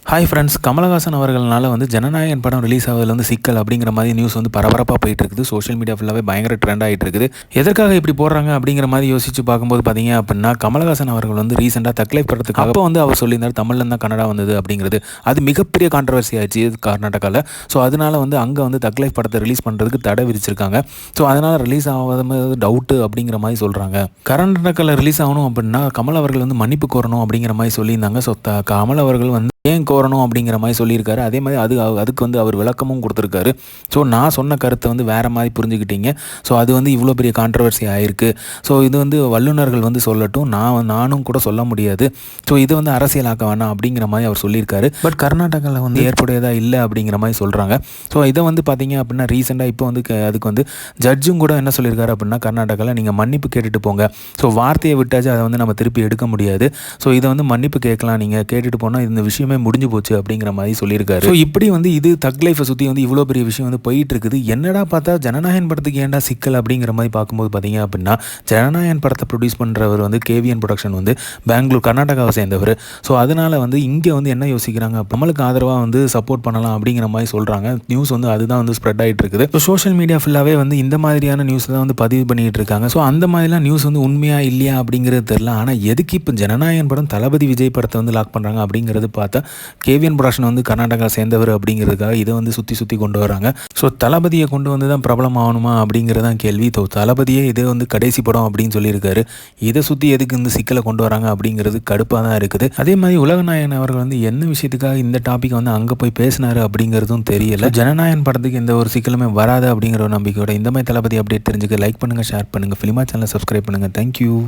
Hi friends, Kamal Haasan அவர்கள்னால Jananayagan படம் release ஆவதில் சிக்கல் அப்படிங்கிற மாதிரி நியூஸ் பரபரப்பாக போயிட்டு இருக்குது. சோஷியல் மீடியா ஃபுல்லாகவே பயங்கர ட்ரெண்ட் ஆகிட்டு இருக்குது. எதற்காக இப்படி போடுறாங்க அப்படிங்கிற மாதிரி யோசிச்சு பார்க்கும்போது பார்த்தீங்க அப்படின்னா, கமலஹாசன் அவர்கள் ரீசெண்டாக தக்லைஃப் படத்துக்கு அப்போ அவர் சொல்லியிருந்தார் தமிழ்ல தான் கன்னடா வந்தது அப்படிங்கிறது. அது மிகப்பெரிய கான்ட்ரவர்சி ஆயிடுச்சு கர்நாடகாவில். ஸோ அதனால் அங்கே தக்லைஃப் படத்தை ரிலீஸ் பண்ணுறதுக்கு தடை விதிச்சிருக்காங்க. ஸோ அதனால் ரிலீஸ் ஆகாத டவுட்டு அப்படிங்கிற மாதிரி சொல்கிறாங்க. கர்நாடகாவில் ரிலீஸ் ஆகணும் அப்படின்னா கமல் அவர்கள் மன்னிப்பு கோரணும் அப்படிங்கிற மாதிரி சொல்லியிருந்தாங்க. ஸோ கமல் அவர்கள் ஏன் கோரணும் அப்படிங்கிற மாதிரி சொல்லியிருக்காரு. அதே மாதிரி அதுக்கு அவர் விளக்கமும் கொடுத்துருக்காரு. ஸோ நான் சொன்ன கருத்தை வேறு மாதிரி புரிஞ்சுக்கிட்டீங்க. ஸோ அது இவ்வளோ பெரிய கான்ட்ரவர்சி ஆகிருக்கு. ஸோ இது வல்லுநர்கள் சொல்லட்டும், நானும் கூட சொல்ல முடியாது. ஸோ இது அரசியலாக்க வேணாம் அப்படிங்கிற மாதிரி அவர் சொல்லியிருக்காரு. பட் கர்நாடகாவில் ஏற்புடையதாக இல்லை அப்படிங்கிற மாதிரி சொல்கிறாங்க. ஸோ இதை பார்த்தீங்க அப்படின்னா ரீசெண்டாக இப்போ அதுக்கு ஜட்ஜும் கூட என்ன சொல்லியிருக்காரு அப்படின்னா, கர்நாடகாவில் நீங்கள் மன்னிப்பு கேட்டுட்டு போங்க. ஸோ வார்த்தையை விட்டாச்சு அதை நம்ம திருப்பி எடுக்க முடியாது. ஸோ இதை மன்னிப்பு கேட்கலாம், நீங்கள் கேட்டுட்டு போனால் இந்த விஷயமே முடிஞ்சு போச்சு அப்படிங்கிற மாதிரி சொல்லியிருக்காரு. ஸோ இப்படி இது தக் லைஃபை சுற்றி இவ்வளோ பெரிய விஷயம் போயிட்டு இருக்குது. என்னடா பார்த்தா ஜனநாயகன் படத்துக்கு ஏன்டா சிக்கல் அப்படிங்கிற மாதிரி பார்க்கும்போது பார்த்தீங்க அப்படின்னா, ஜனநாயகன் படத்தை ப்ரொடியூஸ் பண்ணுறவர் கேவிஎன் ப்ரொடக்ஷன் பெங்களூர் கர்நாடகாவை சேர்ந்தவர். ஸோ அதனால் இங்கே என்ன யோசிக்கிறாங்க, நம்மளுக்கு ஆதரவாக சப்போர்ட் பண்ணலாம் அப்படிங்கிற மாதிரி சொல்கிறாங்க. நியூஸ் அதுதான் ஸ்ப்ரெட் ஆகிட்டு இருக்குது. ஸோ சோஷியல் மீடியா ஃபுல்லாகவே இந்த மாதிரியான நியூஸ் தான் பதிவு பண்ணிட்டு இருக்காங்க. ஸோ அந்த மாதிரிலாம் நியூஸ் உண்மையா இல்லையா அப்படிங்கிறது தெரியல. ஆனால் எதுக்கு இப்போ ஜனநாயகன் படம் தளபதி விஜய் படத்தை லாக் பண்ணுறாங்க அப்படிங்கிறது பார்த்தா, கேவிஎன் ப்ரொடக்ஷன் கர்நாடகா சேர்ந்தவர் அப்படிங்கிறதுக்காக இதை சுற்றி கொண்டு வராங்க. ஸோ தளபதியை கொண்டு தான் பிரபலம் ஆகணுமா அப்படிங்கிறதான் கேள்வி. தளபதியே இது கடைசி படம் அப்படின்னு சொல்லியிருக்காரு. இதை சுற்றி எதுக்கு சிக்கலை கொண்டு வராங்க அப்படிங்கிறது கடுப்பாக தான் இருக்குது. அதே மாதிரி உலகநாயகன் அவர்கள் என்ன விஷயத்துக்காக இந்த டாபிக் அங்கே போய் பேசினாரு அப்படிங்கிறதும் தெரியல. ஜனநாயகன் படத்துக்கு எந்த ஒரு சிக்கலுமே வராது அப்படிங்கிற ஒரு நம்பிக்கையோட இந்த மாதிரி தளபதி அப்டேட் தெரிஞ்சுக்க லைக் பண்ணுங்கள், ஷேர் பண்ணுங்கள், ஃபிலிமா சேனலை சப்ஸ்கிரைப் பண்ணுங்கள். தேங்க்யூ.